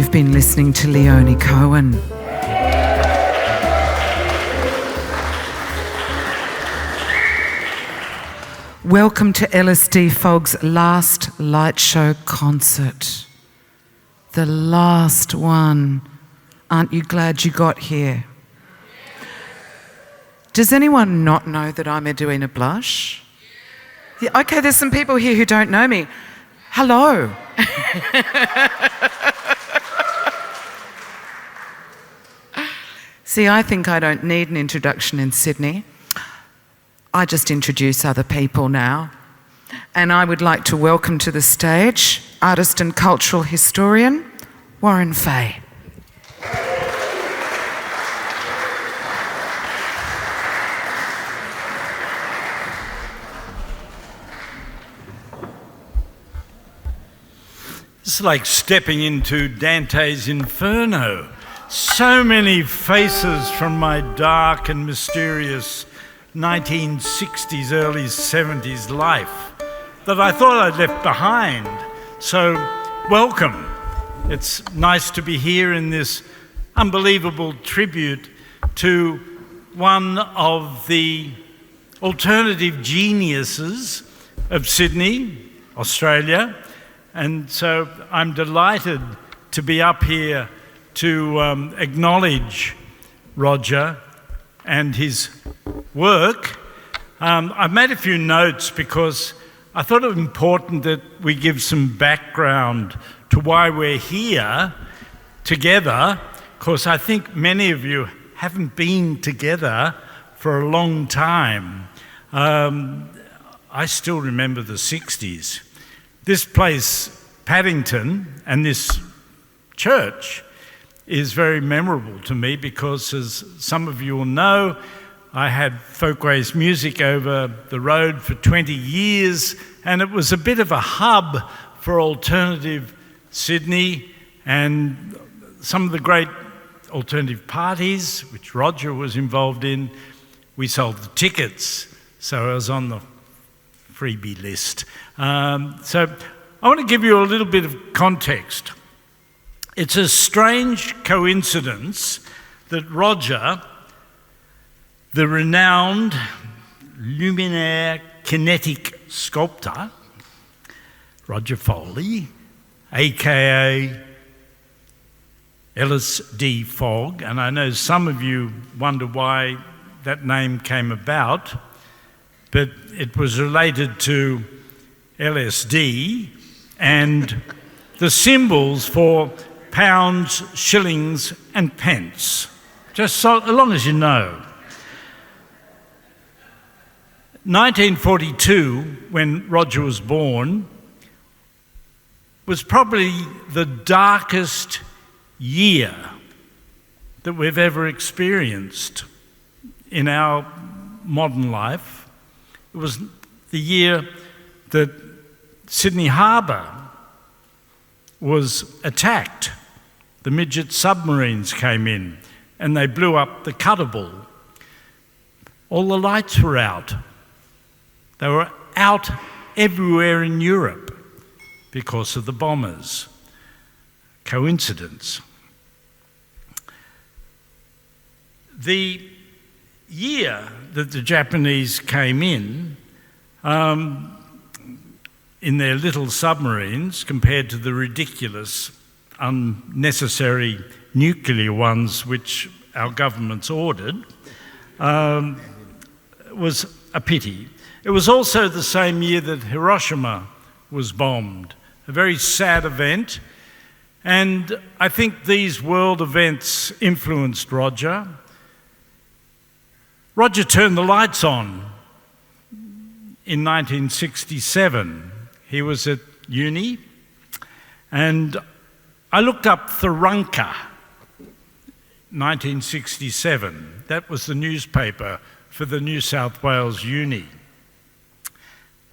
You've been listening to Leonie Cohen. Welcome to LSD FOGG's last light show concert. The last one. Aren't you glad you got here? Does anyone not know that I'm Edwina Blush? Yeah, okay, there's some people here who don't know me. Hello. See, I think I don't need an introduction in Sydney. I just introduce other people now. And I would like to welcome to the stage artist and cultural historian, Warren Fahey. It's like stepping into Dante's Inferno. So many faces from my dark and mysterious 1960s, early 70s life that I thought I'd left behind. So, welcome. It's nice to be here in this unbelievable tribute to one of the alternative geniuses of Sydney, Australia. And so I'm delighted to be up here to acknowledge Roger and his work. I've made a few notes because I thought it was important that we give some background to why we're here together, because I think many of you haven't been together for a long time. I still remember the 60s. This place, Paddington, and this church is very memorable to me because, as some of you will know, I had Folkways Music over the road for 20 years, and it was a bit of a hub for alternative Sydney and some of the great alternative parties, which Roger was involved in. We sold the tickets, so I was on the freebie list. So I want to give you a little bit of context. It's a strange coincidence that Roger, the renowned luminaire kinetic sculptor, Roger Foley, aka Ellis D. Fogg, and I know some of you wonder why that name came about, but it was related to LSD and the symbols for pounds, shillings, and pence, just so long as you know. 1942, when Roger was born, was probably the darkest year that we've ever experienced in our modern life. It was the year that Sydney Harbour was attacked. The midget submarines came in and they blew up the Cuttable. All the lights were out. They were out everywhere in Europe because of the bombers. Coincidence. The year that the Japanese came in their little submarines, compared to the ridiculous, unnecessary nuclear ones which our governments ordered, was a pity. It was also the same year that Hiroshima was bombed, a very sad event. And I think these world events influenced Roger. Roger turned the lights on in 1967. He was at uni, and I looked up Tharunka, 1967. That was the newspaper for the New South Wales Uni.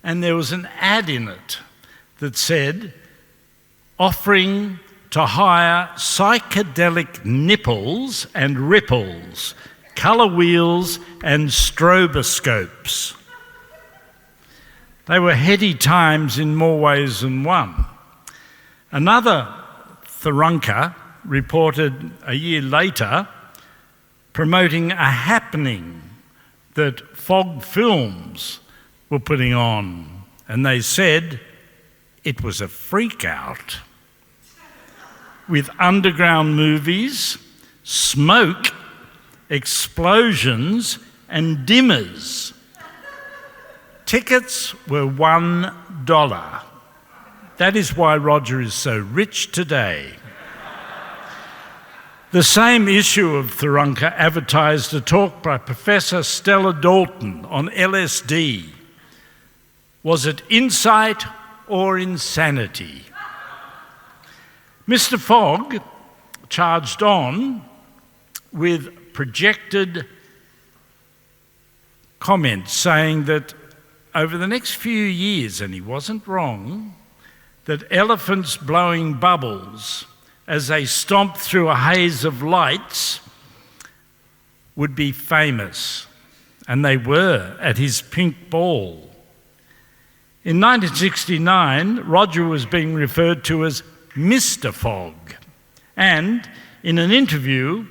And there was an ad in it that said, offering to hire psychedelic nipples and ripples, colour wheels and stroboscopes. They were heady times in more ways than one. Another Tharunka reported a year later promoting a happening that FOGG Films were putting on, and they said it was a freak out with underground movies, smoke, explosions, and dimmers. Tickets were $1. That is why Roger is so rich today. The same issue of Tharunka advertised a talk by Professor Stella Dalton on LSD. Was it insight or insanity? Mr. Fogg charged on with projected comments saying that over the next few years, and he wasn't wrong, that elephants blowing bubbles as they stomped through a haze of lights would be famous, and they were at his pink ball. In 1969, Roger was being referred to as Mr. Fogg, and in an interview,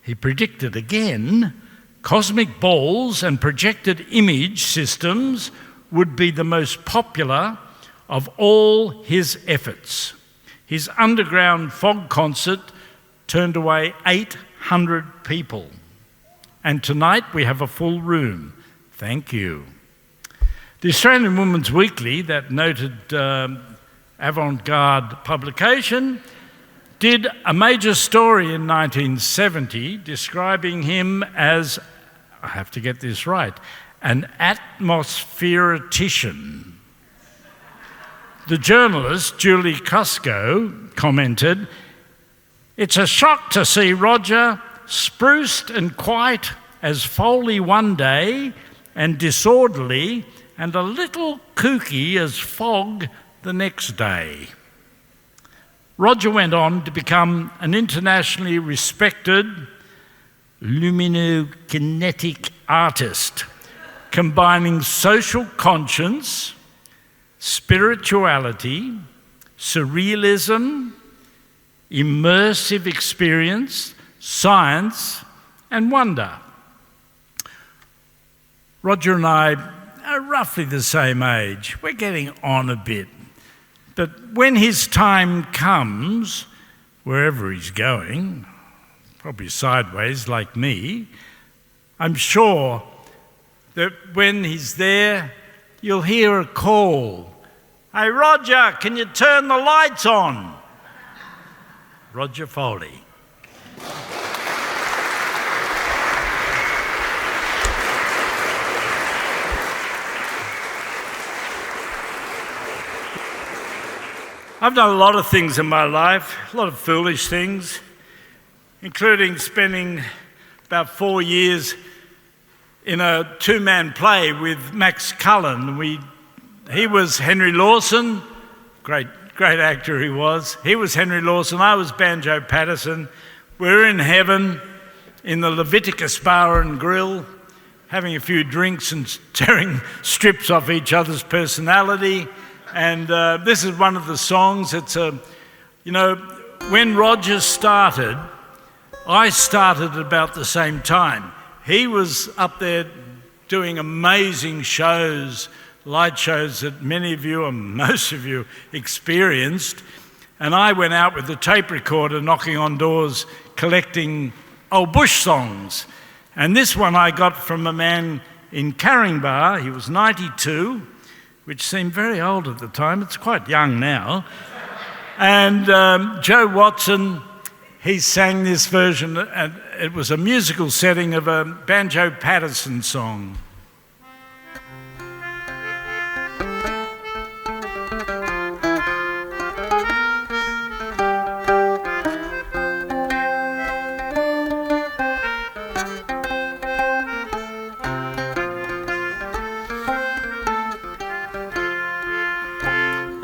he predicted again cosmic balls and projected image systems would be the most popular of all his efforts. His underground FOGG concert turned away 800 people. And tonight we have a full room. Thank you. The Australian Women's Weekly, that noted avant-garde publication, did a major story in 1970 describing him as, I have to get this right, an atmospheretician. The journalist, Julie Cusco, commented, "It's a shock to see Roger spruced and quiet as Foley one day and disorderly and a little kooky as Fogg the next day." Roger went on to become an internationally respected luminokinetic artist, combining social conscience, spirituality, surrealism, immersive experience, science, and wonder. Roger and I are roughly the same age. We're getting on a bit. But when his time comes, wherever he's going, probably sideways like me, I'm sure that when he's there, you'll hear a call. "Hey, Roger, can you turn the lights on?" Roger Foley. I've done a lot of things in my life, a lot of foolish things, including spending about 4 years in a two-man play with Max Cullen. He was Henry Lawson, great actor he was. He was Henry Lawson, I was Banjo Patterson. We were in heaven in the Leviticus Bar and Grill, having a few drinks and tearing strips off each other's personality. And this is one of the songs. It's when Roger started, I started at about the same time. He was up there doing amazing shows, light shows that many of you and most of you experienced. And I went out with the tape recorder knocking on doors, collecting old bush songs. And this one I got from a man in Caringbah. He was 92, which seemed very old at the time. It's quite young now. And Joe Watson, he sang this version, and it was a musical setting of a Banjo Patterson song.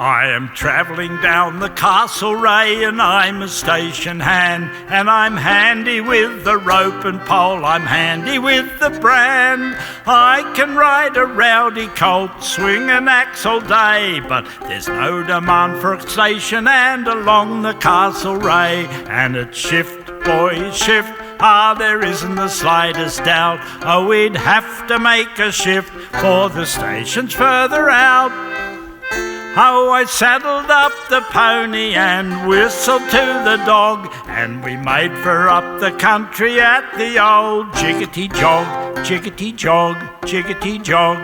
I am travelling down the Castlereagh and I'm a station hand, and I'm handy with the rope and pole, I'm handy with the brand. I can ride a rowdy colt, swing an axe all day, but there's no demand for a station hand along the Castlereagh. And it's shift, boys, shift. Ah, there isn't the slightest doubt. Oh, we'd have to make a shift for the stations further out. Oh, I saddled up the pony and whistled to the dog, and we made for up the country at the old jiggity jog, jiggity jog, jiggity jog.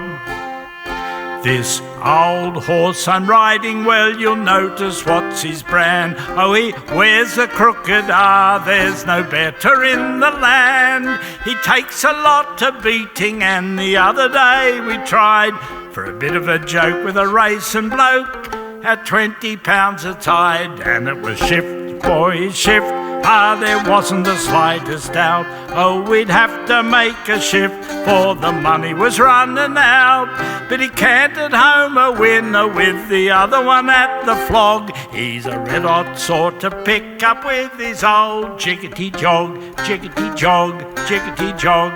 This old horse I'm riding, well, you'll notice what's his brand. Oh, he wears a crooked, there's no better in the land. He takes a lot of beating, and the other day we tried for a bit of a joke with a racing bloke at 20 pounds a tide. And it was shift, boys, shift. There wasn't the slightest doubt. Oh, we'd have to make a shift, for the money was running out. But he cantered home a winner with the other one at the flog. He's a red hot sort to pick up with his old jiggity jog, jiggity jog, jiggity jog.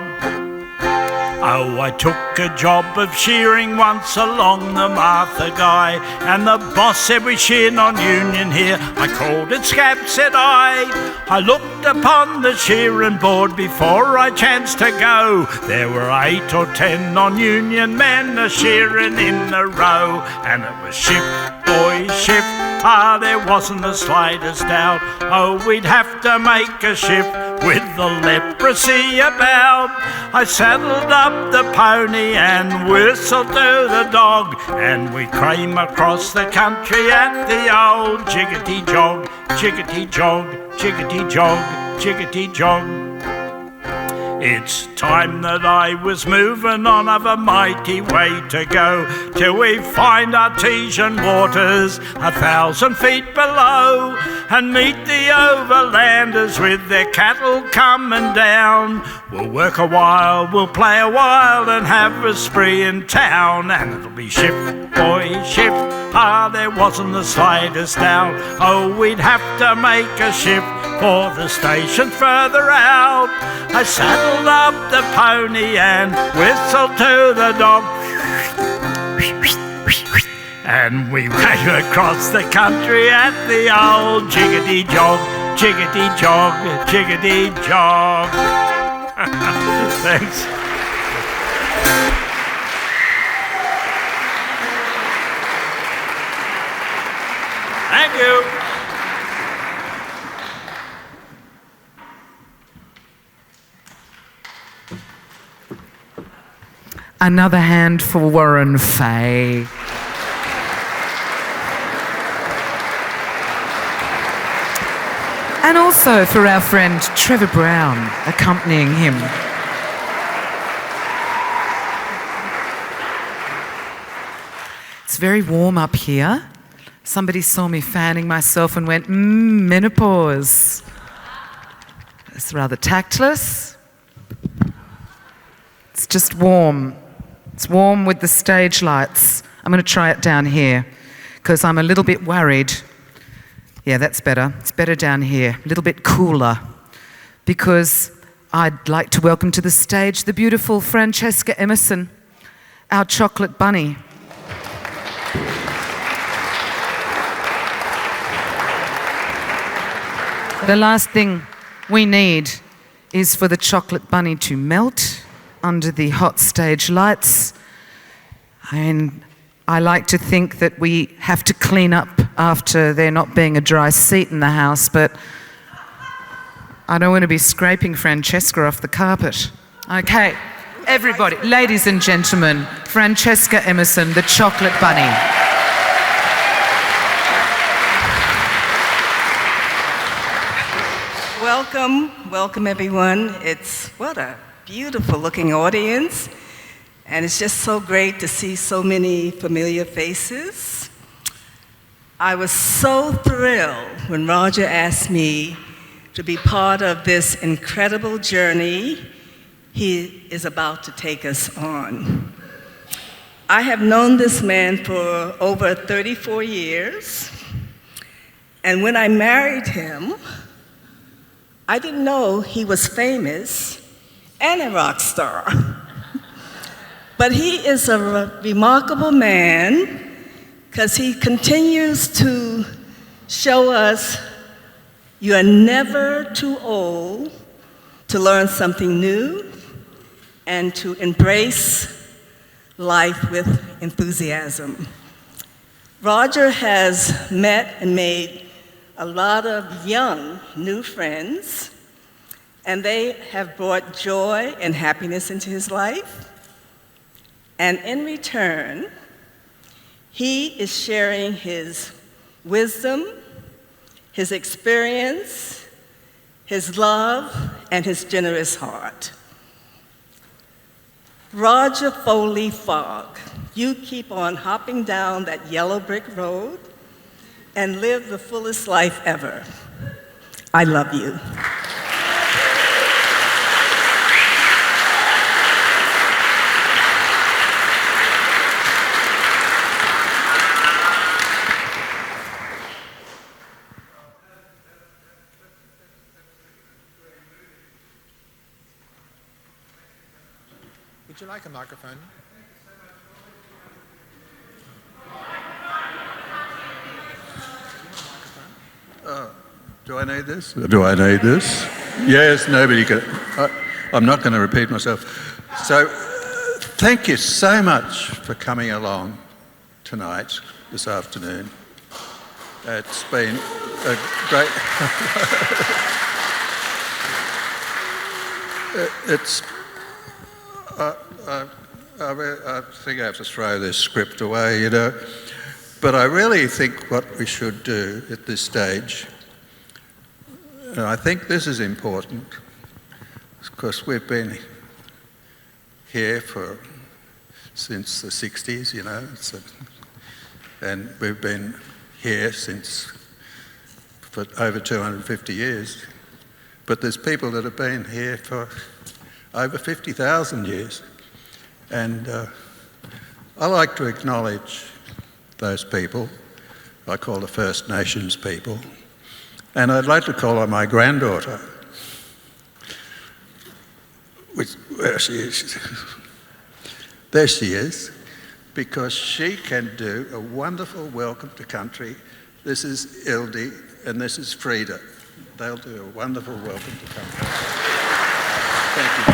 Oh, I took a job of shearing once along the Martha Guy, and the boss said we shear non-union here. I called it scab, said I. I looked upon the shearing board before I chanced to go. There were 8 or 10 non-union men a-shearing in a row. And it was shift, boys, shift. There wasn't the slightest doubt. Oh, we'd have to make a shift with the leprosy about. I saddled up the pony and whistled to the dog, and we came across the country at the old jiggity jog, jiggity jog, jiggity jog, jiggity jog. It's time that I was moving on, I've a mighty way to go till we find artesian waters 1,000 feet below, and meet the overlanders with their cattle coming down. We'll work a while, we'll play a while, and have a spree in town. And it'll be shift, boys, shift. There wasn't the slightest doubt. Oh, we'd have to make a shift for the station further out. I saddled up the pony and whistled to the dog, and we ran across the country at the old jiggity jog, jiggity jog, jiggity jog. Thanks. Thank you. Another hand for Warren Fahey. And also for our friend Trevor Brown, accompanying him. It's very warm up here. Somebody saw me fanning myself and went, menopause. It's rather tactless. It's just warm. It's warm with the stage lights. I'm going to try it down here because I'm a little bit worried. Yeah, that's better. It's better down here, a little bit cooler, because I'd like to welcome to the stage the beautiful Francesca Emerson, our chocolate bunny. The last thing we need is for the chocolate bunny to melt under the hot stage lights. And I like to think that we have to clean up after there not being a dry seat in the house, but I don't want to be scraping Francesca off the carpet. Okay, everybody, ladies and gentlemen, Francesca Emerson, the chocolate bunny. Welcome, welcome everyone. What a beautiful looking audience. And it's just so great to see so many familiar faces. I was so thrilled when Roger asked me to be part of this incredible journey he is about to take us on. I have known this man for over 34 years, and when I married him, I didn't know he was famous and a rock star. But he is a remarkable man because he continues to show us you are never too old to learn something new and to embrace life with enthusiasm. Roger has met and made a lot of young, new friends, and they have brought joy and happiness into his life. And in return, he is sharing his wisdom, his experience, his love, and his generous heart. Roger Foley Fogg, you keep on hopping down that yellow brick road and live the fullest life ever. I love you. Would you like a microphone? Do I need this? Do I need this? Yes, nobody can. I'm not going to repeat myself. So, thank you so much for coming along tonight, this afternoon. It's been a great... I think I have to throw this script away, you know. But I really think what we should do at this stage, and I think this is important, because we've been here since the 60s, you know, and we've been here for over 250 years. But there's people that have been here for over 50,000 years. And I like to acknowledge those people. I call the First Nations people. And I'd like to call on my granddaughter, where she is. There she is, because she can do a wonderful welcome to country. This is ILDY and this is FRIDA. They'll do a wonderful welcome to country. Thank you.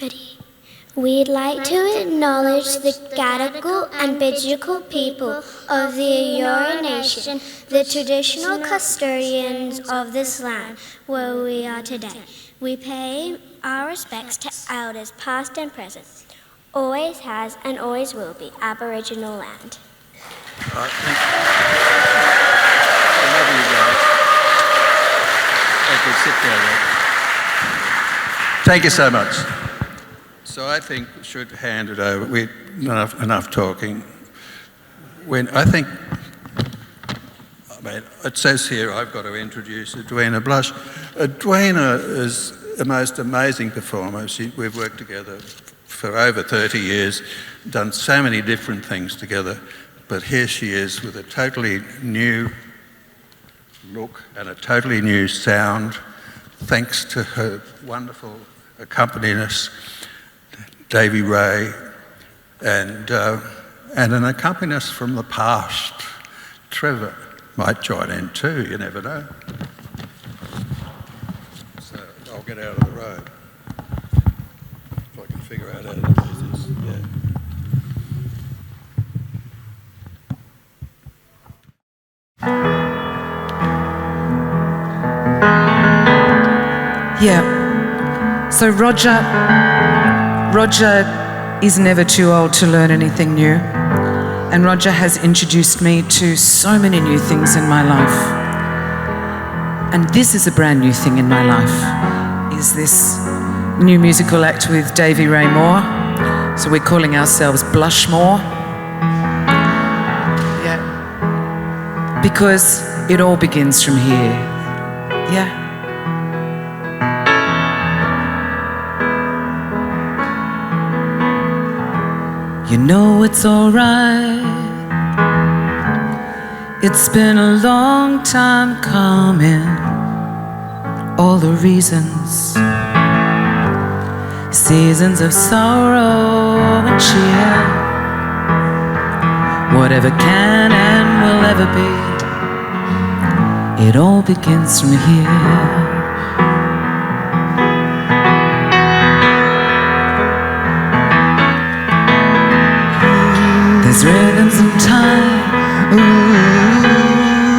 Ready. We'd like to acknowledge the Gadigal and Bidjigal people of the Eora Nation, the traditional custodians of this land where we are today. We pay our respects to elders past and present, always has and always will be Aboriginal land. Thank you. I love you guys. Okay, sit down. Thank you so much. So I think we should hand it over. Enough talking. It says here I've got to introduce EDWINA Blush. EDWINA is the most amazing performer. We've worked together for over 30 years, done so many different things together, but here she is with a totally new look and a totally new sound, thanks to her wonderful accompanist, Davey Ray, and an accompanist from the past, Trevor, might join in too, you never know. So I'll get out of the road. If I can figure out how to do this, Yeah. So Roger is never too old to learn anything new. And Roger has introduced me to so many new things in my life. And this is a brand new thing in my life, is this new musical act with Davey Ray Moore. So we're calling ourselves BLUSHMOOR. Yeah. Because it all begins from here. Yeah. You know it's alright. It's been a long time coming. All the reasons, seasons of sorrow and cheer, whatever can and will ever be, it all begins from here. There's rhythms and time,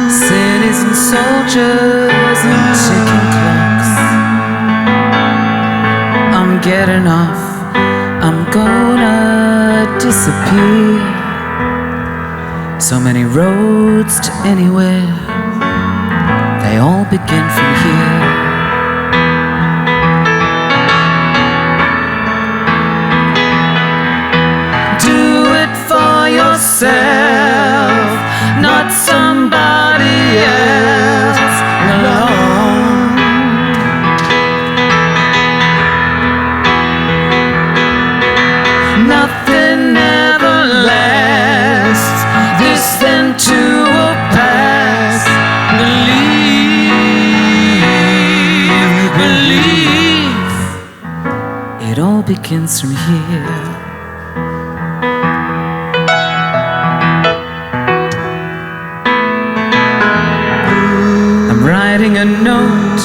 cities and soldiers and ticking clocks. I'm getting off, I'm gonna disappear. So many roads to anywhere, they all begin from here. Yourself, not somebody else alone. Nothing ever lasts, this then too will pass. Believe, it all begins from here. Writing a note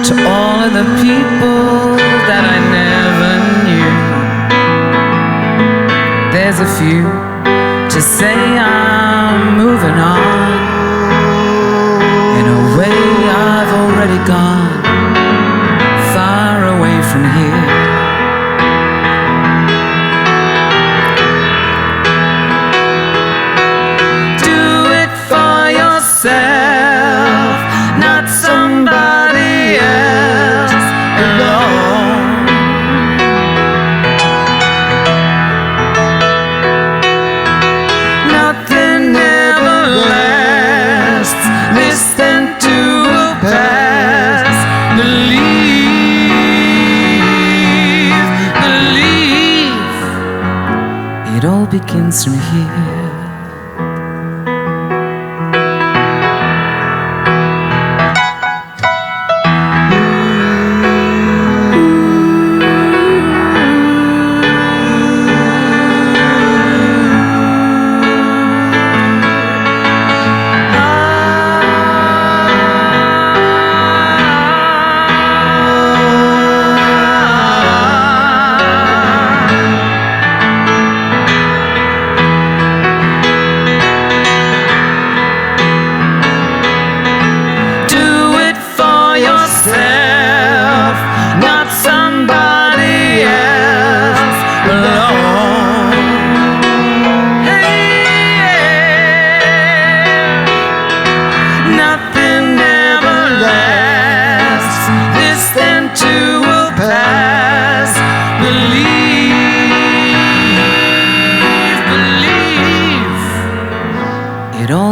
to all of the people that I never knew. There's a few to say I'm moving on. In a way I've already gone far away from here. Not somebody else alone. Nothing ever lasts, this then too will pass. Believe, it all begins from here.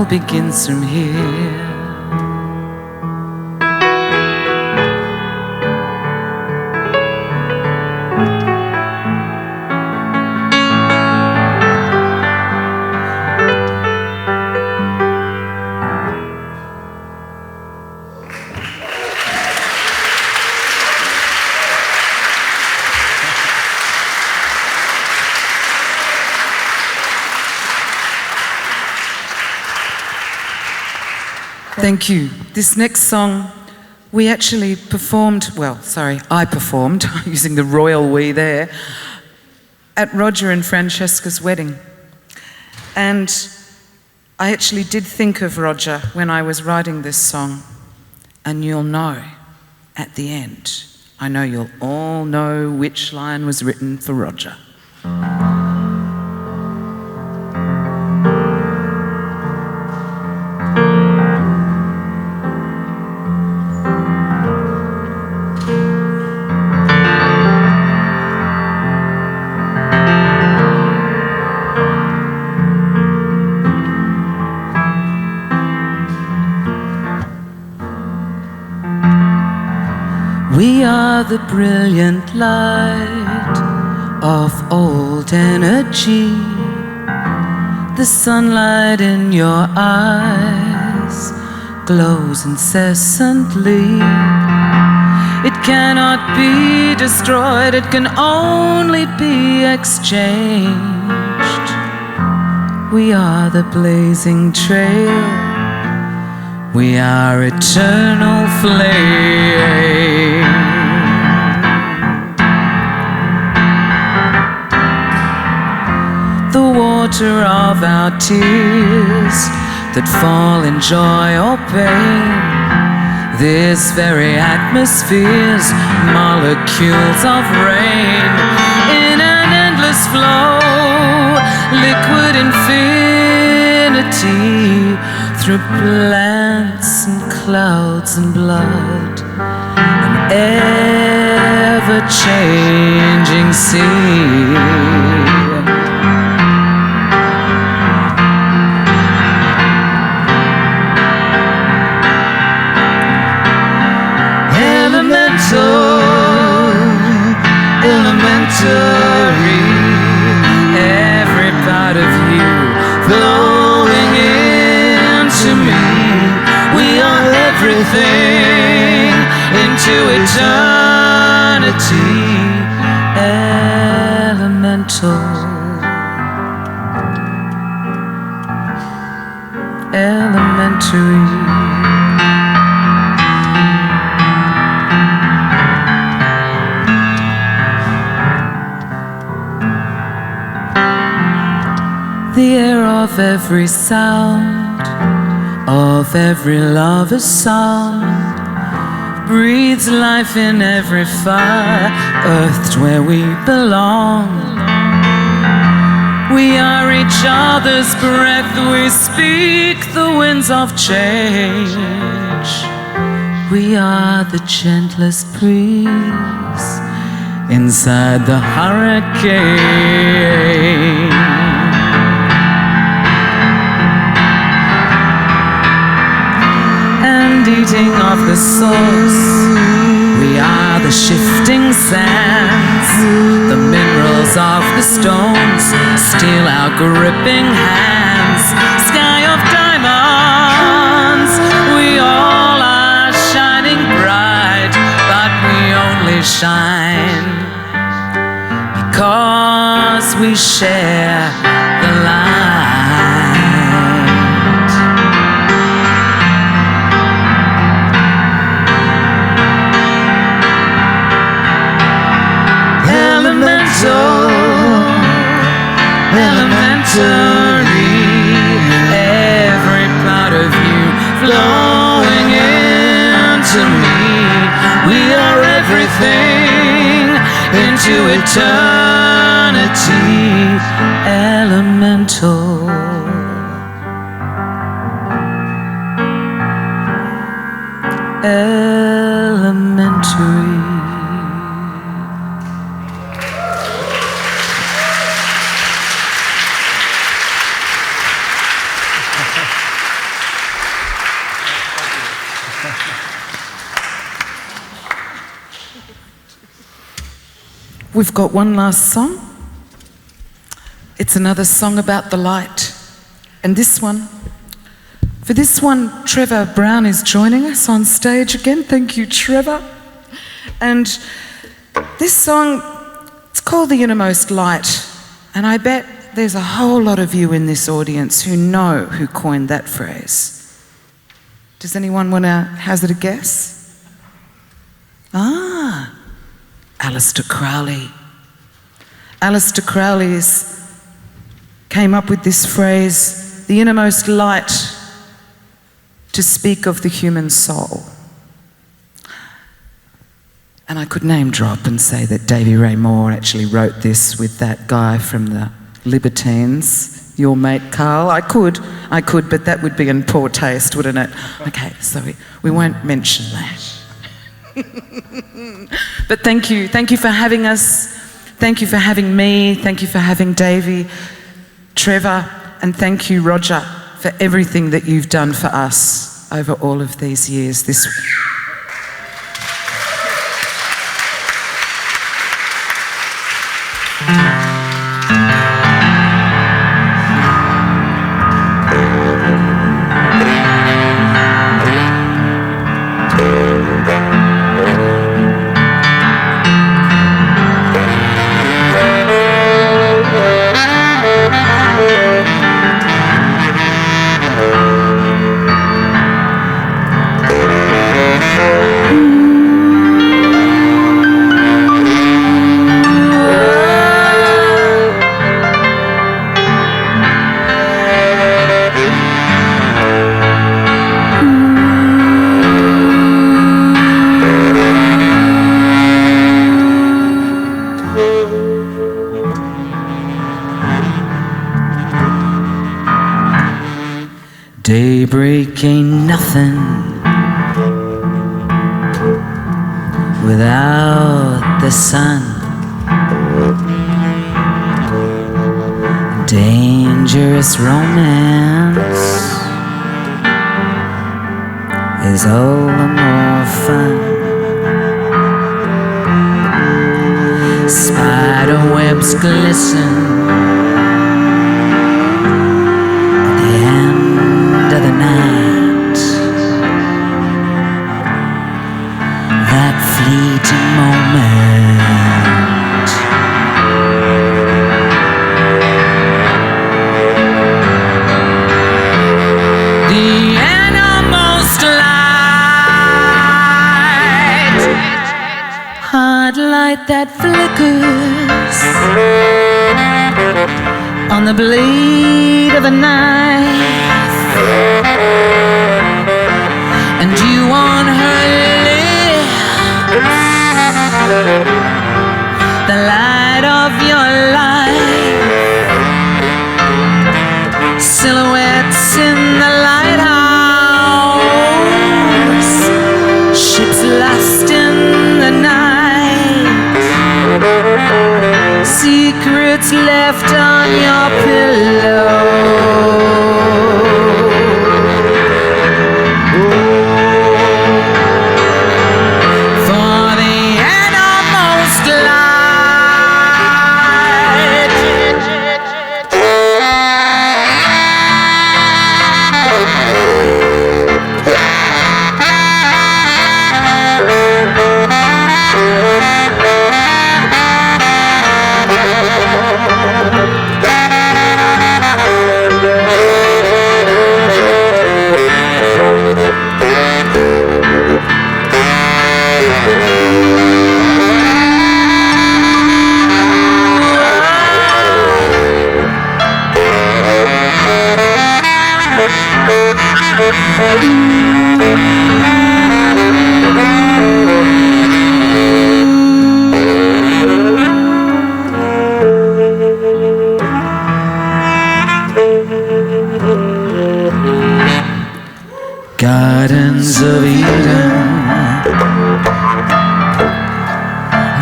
Begins from here. Thank you. This next song, we actually performed, I performed, using the royal we there, at Roger and Francesca's wedding. And I actually did think of Roger when I was writing this song, and you'll know at the end, I know you'll all know which line was written for Roger. We are the brilliant light of old energy. The sunlight in your eyes glows incessantly. It cannot be destroyed, it can only be exchanged. We are the blazing trail, we are eternal flame. The water of our tears that fall in joy or pain, this very atmosphere's molecules of rain, in an endless flow, liquid infinity, through plants and clouds and blood, an ever-changing sea. Elementary, every part of you flowing into me. We are everything into eternity. Elemental, elementary. The air of every sound, of every lover's song, breathes life in every fire, earth's where we belong. We are each other's breath, we speak the winds of change. We are the gentlest breeze inside the hurricane. Eating of the source, we are the shifting sands, the minerals of the stones, steal our gripping hands, sky of diamonds, we all are shining bright, but we only shine because we share the light. Elementary, every part of you flowing into me. We are everything into eternity. Elemental, elementary. We've got one last song. It's another song about the light. And this one, for this one, Trevor Brown is joining us on stage again. Thank you, Trevor. And this song, it's called The Innermost Light. And I bet there's a whole lot of you in this audience who know who coined that phrase. Does anyone want to hazard a guess? Aleister Crowley. Aleister Crowley came up with this phrase, the innermost light, to speak of the human soul. And I could name drop and say that Davey Ray Moore actually wrote this with that guy from the Libertines, your mate Carl. I could, but that would be in poor taste, wouldn't it? Okay, so we won't mention that. But thank you for having us. Thank you for having me. Thank you for having Davey, Trevor, and thank you, Roger, for everything that you've done for us over all of these years. This nothing without the sun. Dangerous romance is all the more fun. Spider webs glisten at the end of the night. That fleeting moment, the innermost light, hard light that flickers on the blade of a knife, and you on her lips, the light of your life, silhouettes in the lighthouse, ships lost in the night, secrets left on your pillow. For the innermost light, Gardens of Eden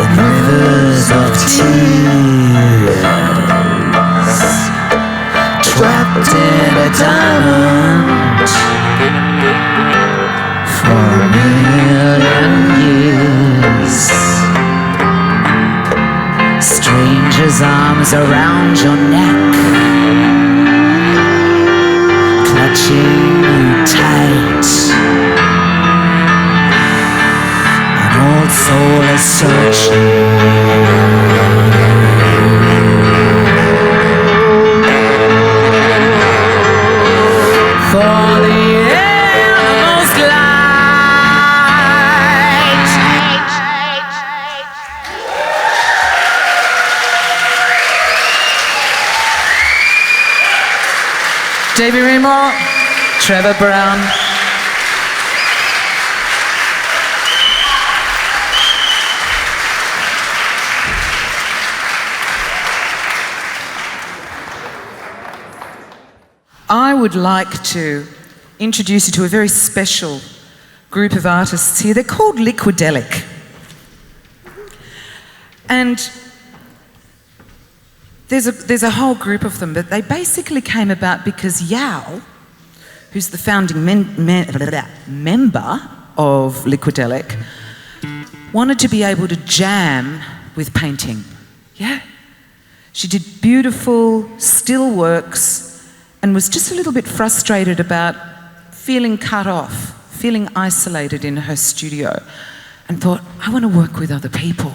and rivers of tears, trapped in a diamond for 1,000,000 years. Strangers' arms around your neck, clutching you tight. An old soul is searching for the innermost light. Davey Remore, Trevor Brown. I would like to introduce you to a very special group of artists here. They're called LIQUIDELIC. And there's a whole group of them, but they basically came about because Yao, who's the founding member of LIQUIDELIC, wanted to be able to jam with painting. Yeah? She did beautiful still works and was just a little bit frustrated about feeling cut off, feeling isolated in her studio, and thought, I want to work with other people.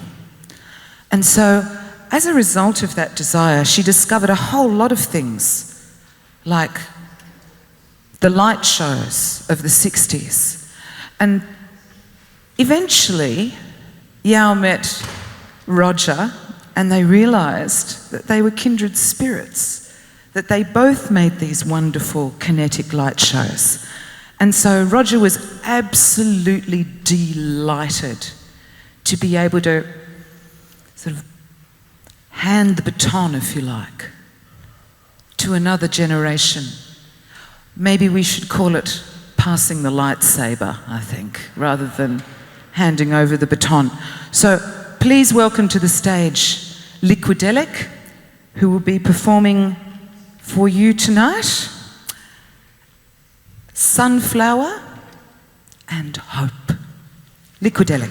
And so, as a result of that desire, she discovered a whole lot of things, like the light shows of the 60s. And eventually, Yao met Roger, and they realised that they were kindred spirits, that they both made these wonderful kinetic light shows. And so Roger was absolutely delighted to be able to sort of hand the baton, if you like, to another generation. Maybe we should call it passing the lightsaber, I think, rather than handing over the baton. So please welcome to the stage LIQUIDELIC, who will be performing for you tonight, Sunflower and Hope. LIQUIDELIC.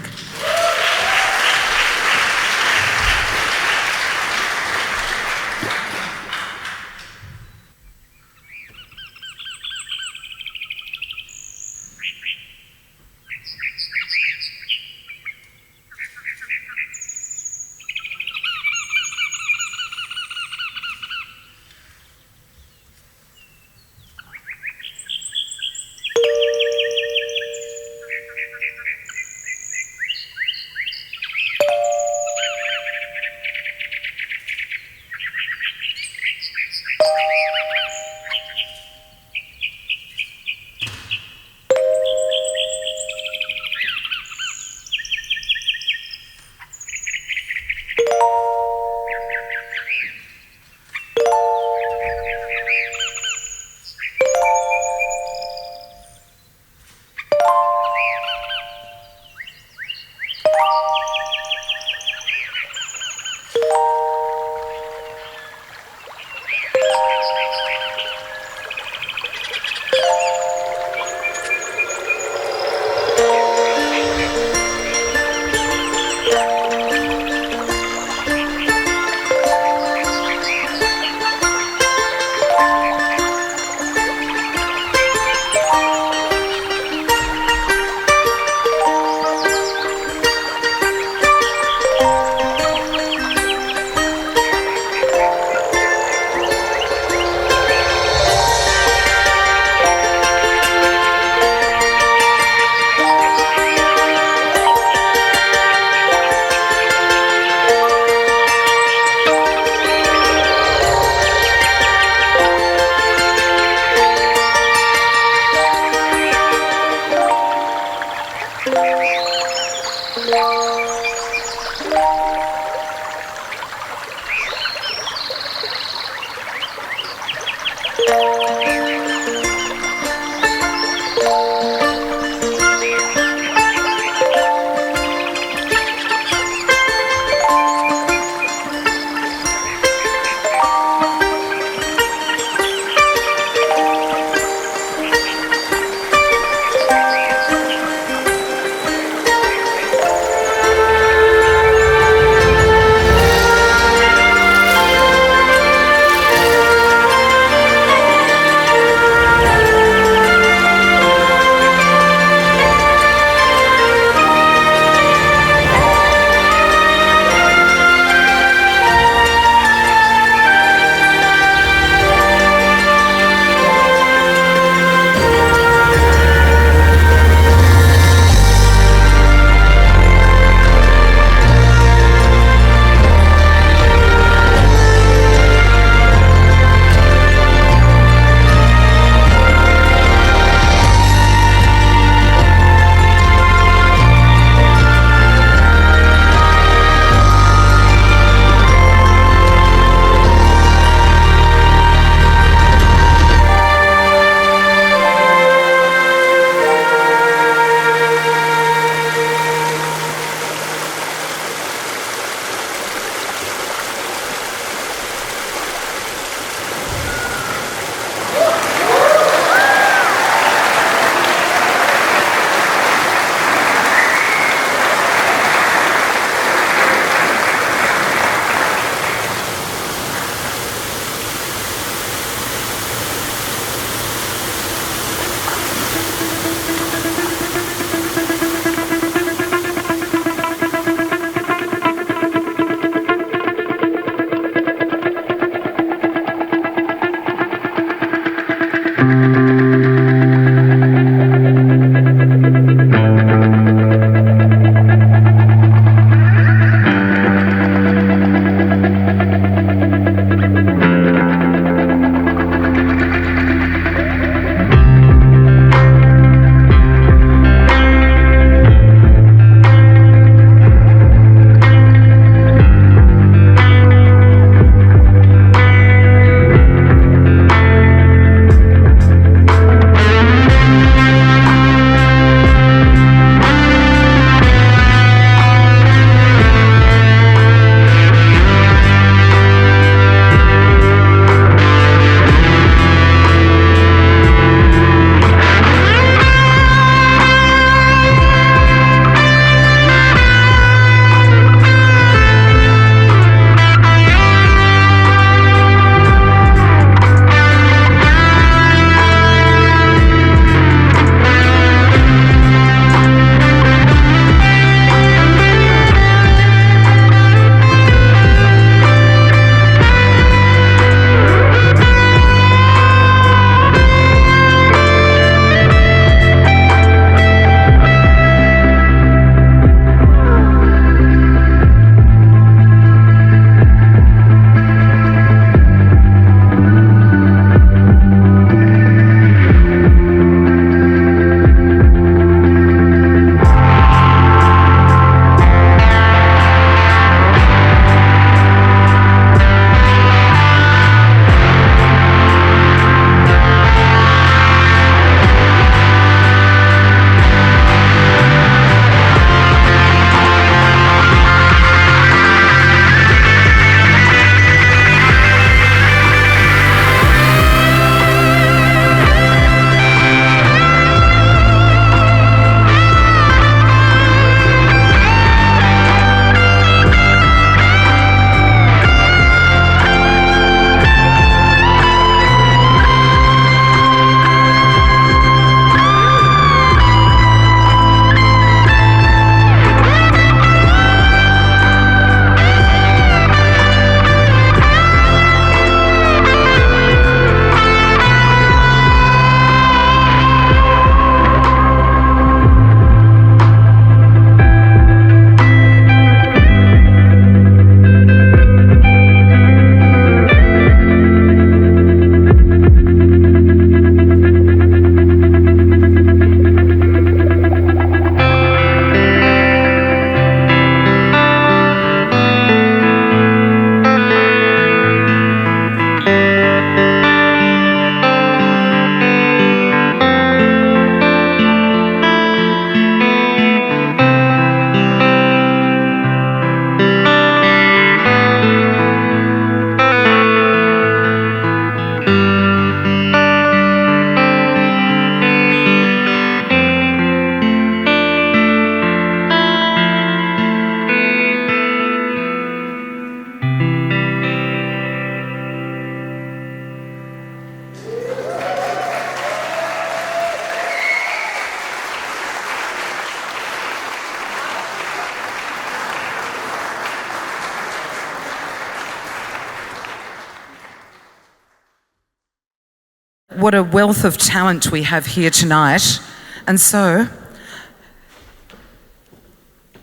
what a wealth of talent we have here tonight. And so,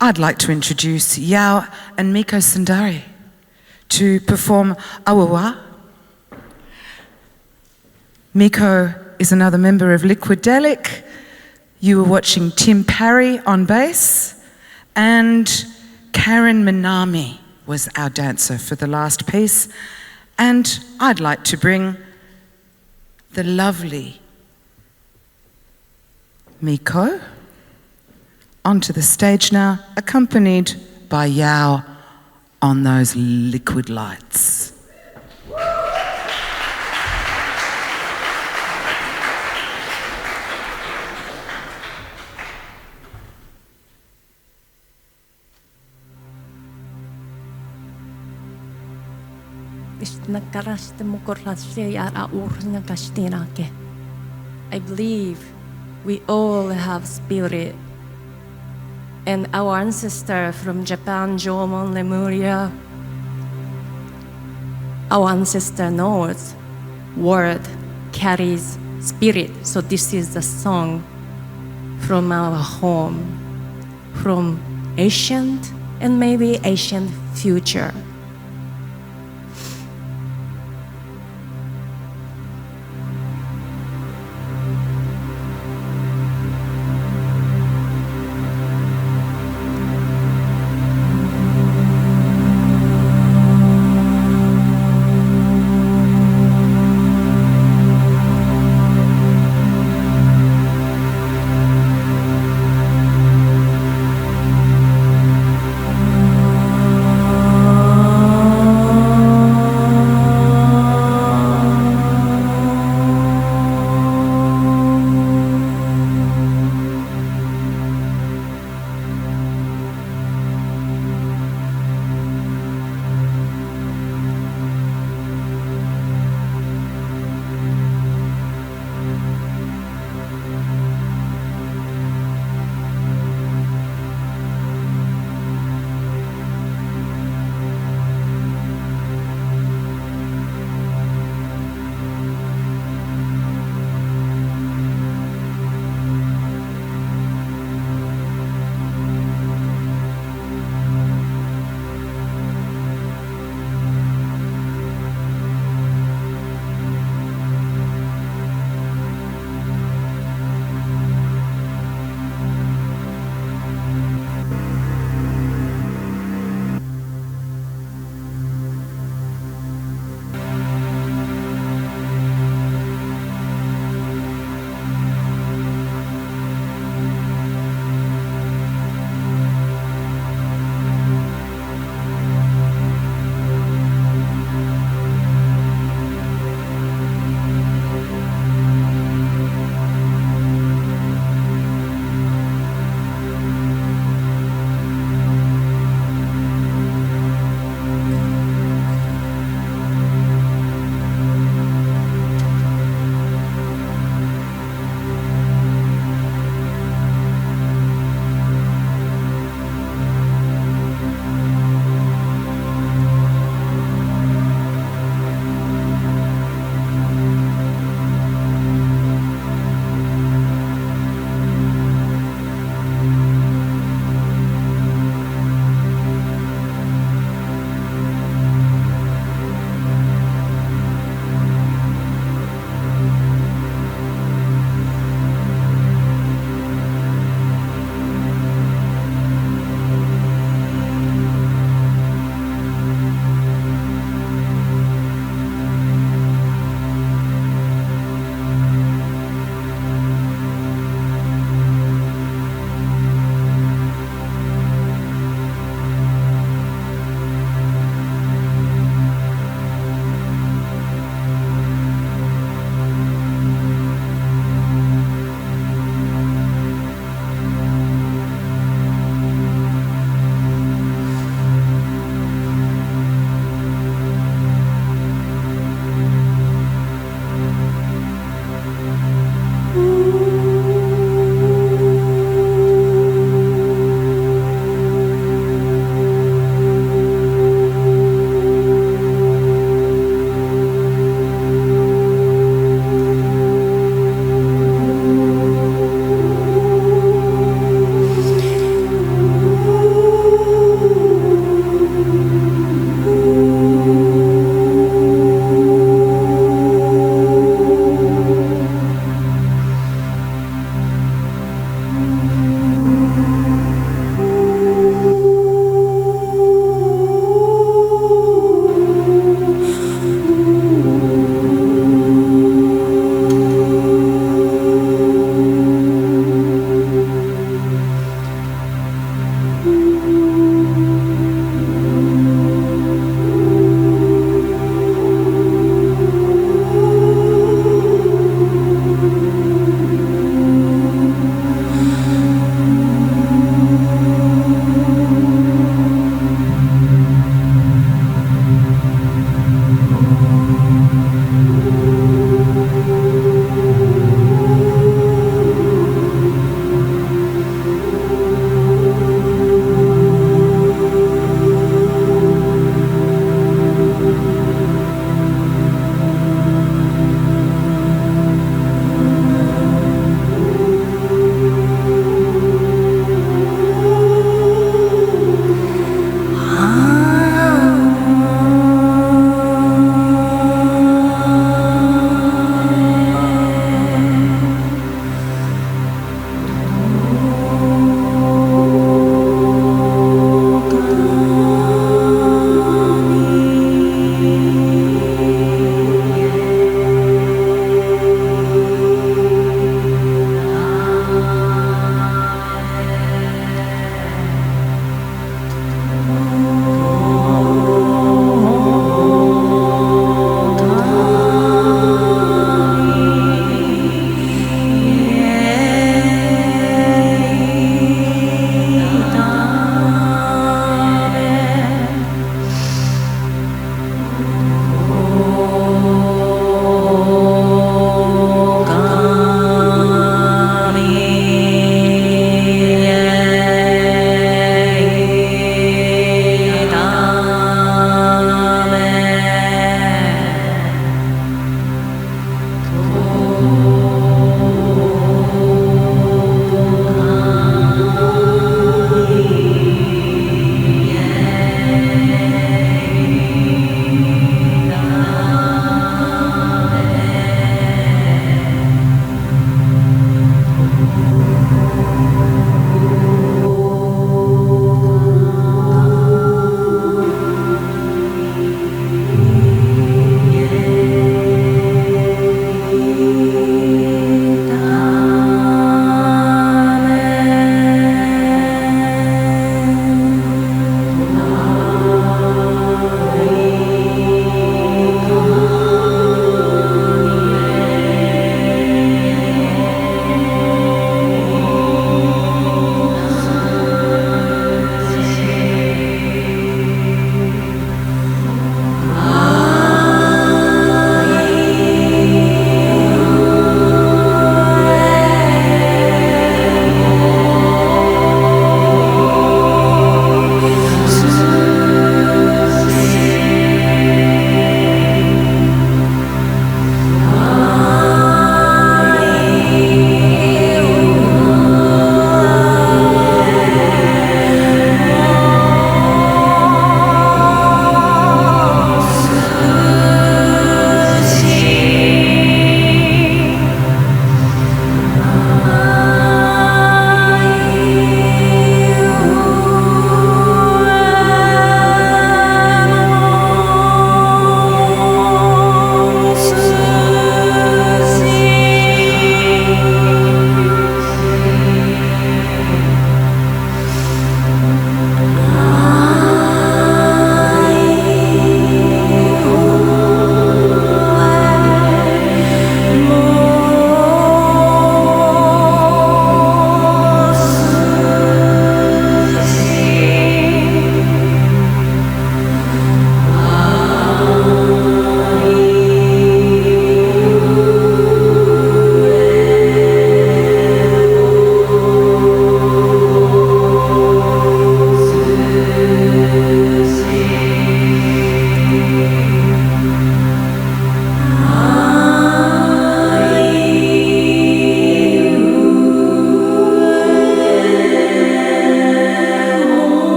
I'd like to introduce Yao and MICO Sundari to perform AWUWA. MICO is another member of LIQUIDELIC. You were watching Tim Parry on bass, and Karen MINAMI was our dancer for the last piece. And I'd like to bring the lovely MICO onto the stage now, accompanied by Yao on those liquid lights. I believe we all have spirit. And our ancestor from Japan, Jomon Lemuria, our ancestor knows word carries spirit. So this is the song from our home, from ancient and maybe ancient future.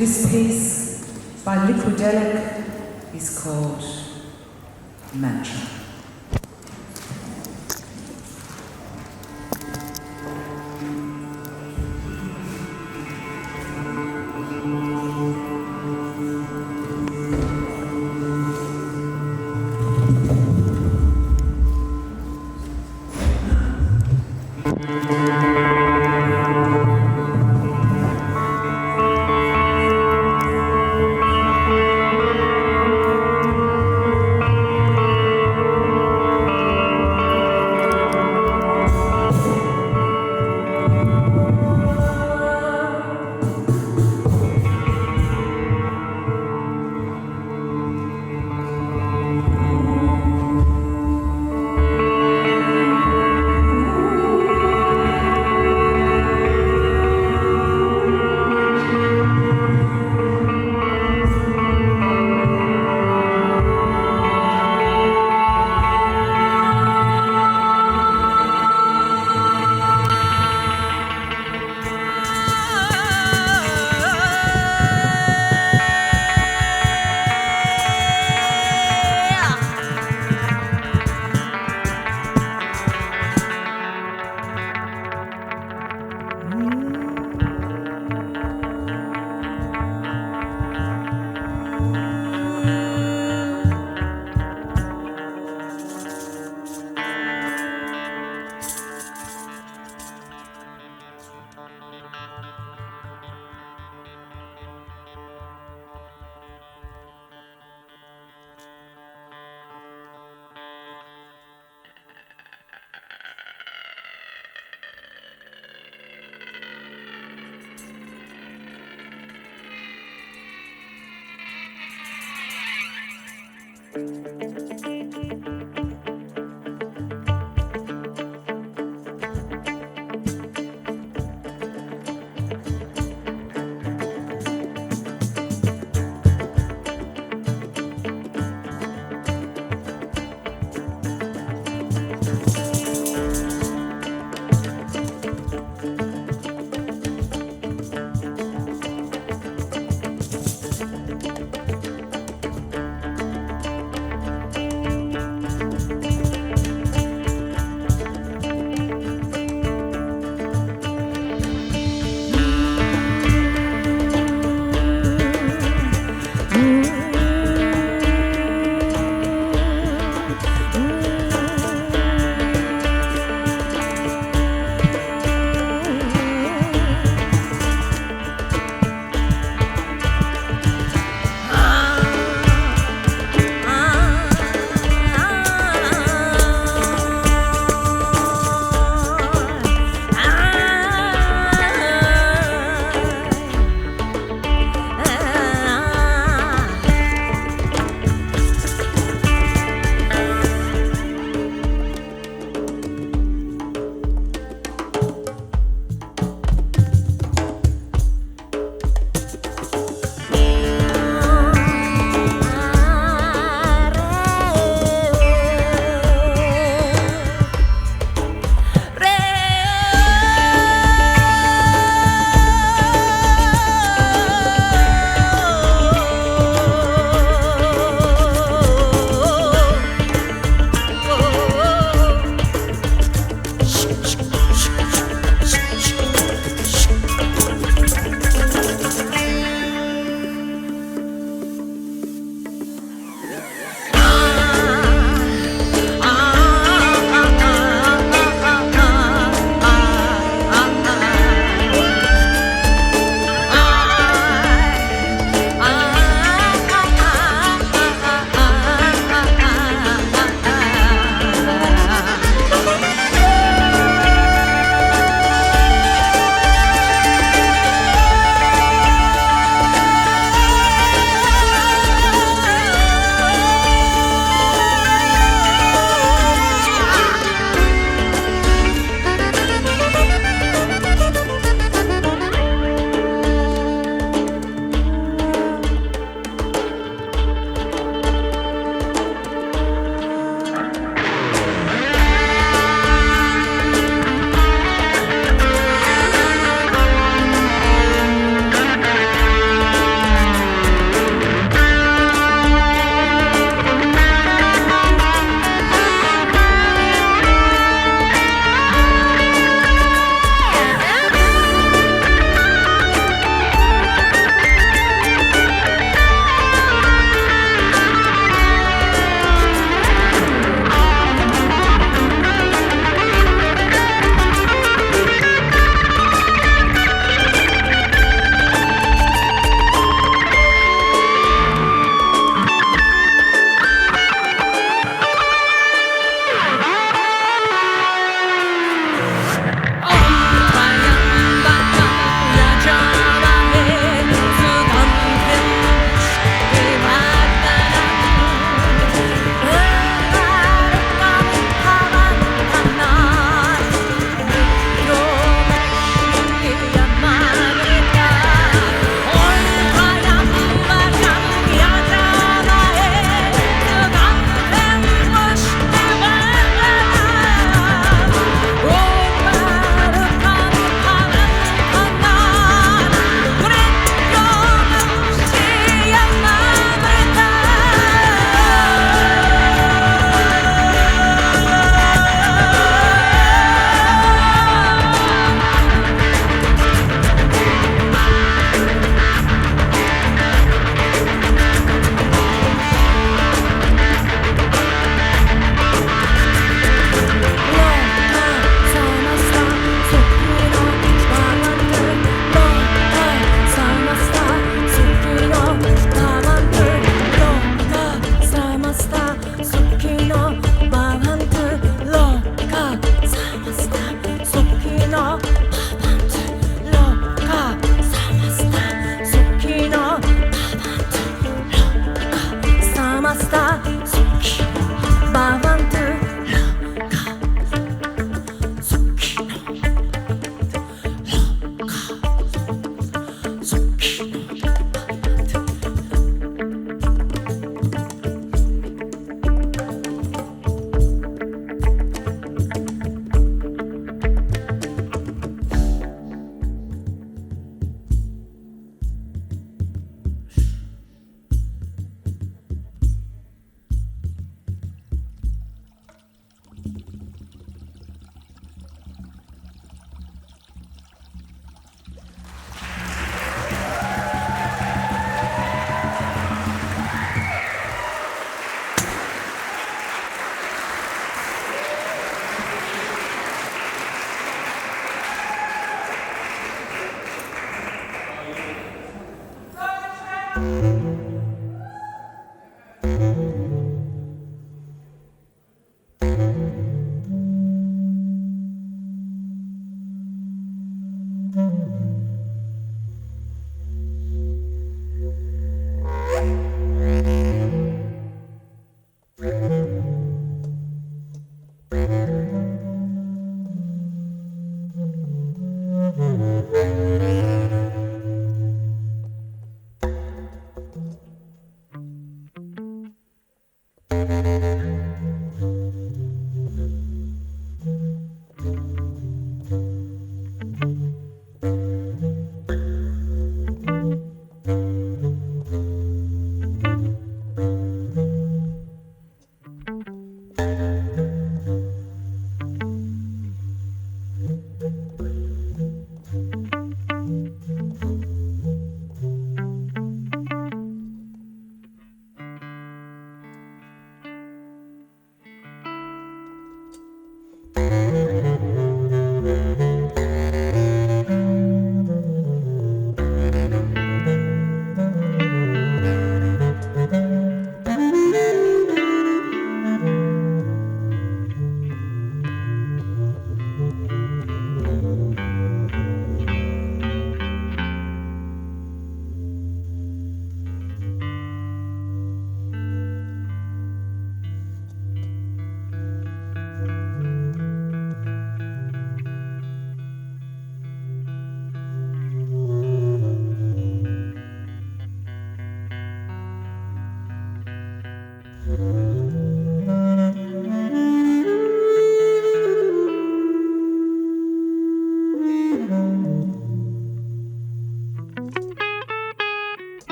This piece by LIQUIDELIC is called Mantra.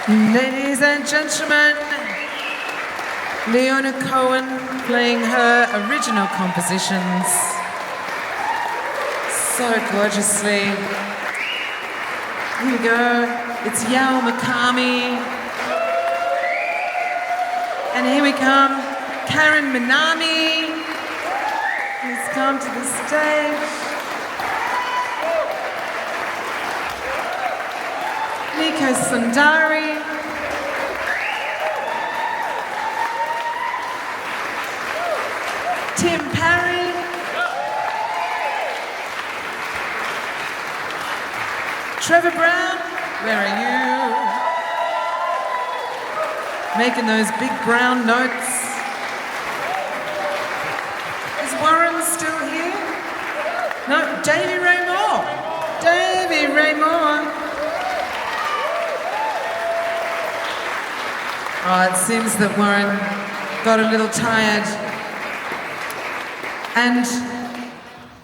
Ladies and gentlemen, Leona Cohen playing her original compositions so gorgeously. Here we go. It's Yao MIKAMI. And here we come, Karen MINAMI. Please come to the stage. Nico SUNDARI. Tim Parry. Trevor Brown, where are you? Making those big brown notes. Is Warren still here? No, Davey Raymore. Davey Raymore. Oh, it seems that Warren got a little tired. And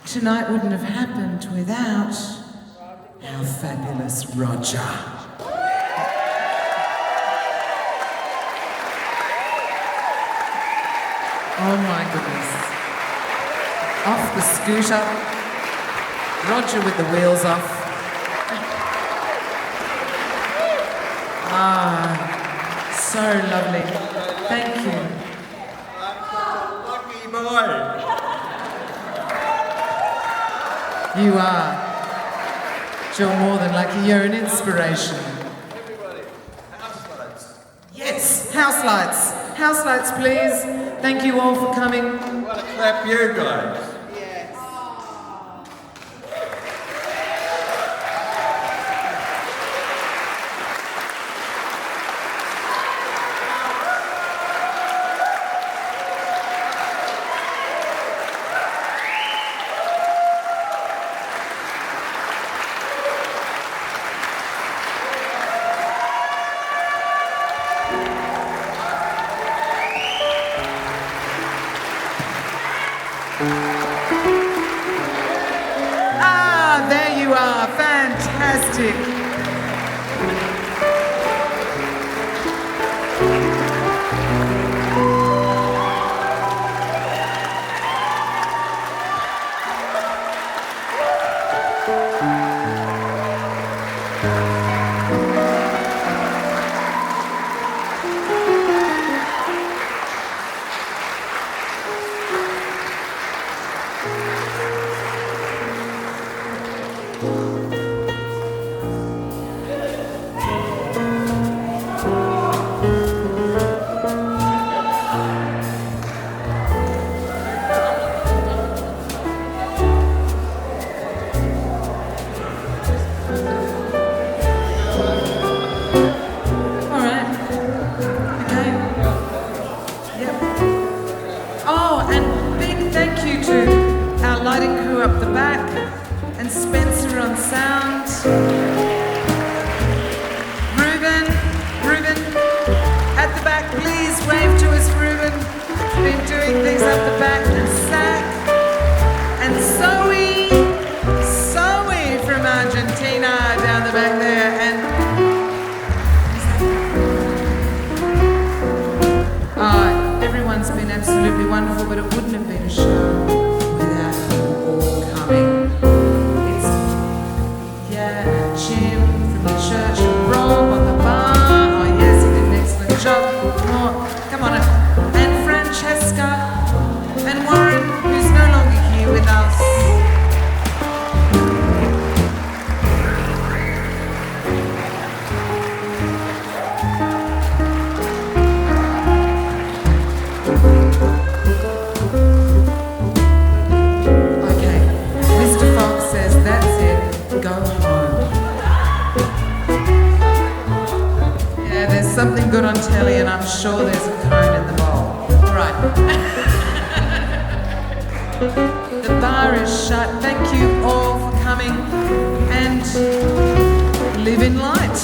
tonight wouldn't have happened without our fabulous Roger. Oh my goodness. Off the scooter. Roger with the wheels off. Ah, so lovely. Thank you. Lucky boy. You are. You're more than lucky. You're an inspiration. Everybody, house lights. Yes, house lights. House lights, please. Thank you all for coming. I want to clap you guys. Ah, there you are. Fantastic. Lighting crew up the back, and Spencer on sound. Ruben, at the back, please wave to us, Ruben. Been doing things up the back, and Zach, and Zoe from Argentina down the back there, and everyone's been absolutely wonderful, but it wouldn't have been a show. Jim from the church, and Rob on the bar. Oh yes, he did an excellent job. Come on, and Francesca, and Warren, who's no longer here with us. Okay, Mr. Fox says that's it. Go home. There's something good on telly, and I'm sure there's a cone in the bowl. All right. The bar is shut. Thank you all for coming, and live in light.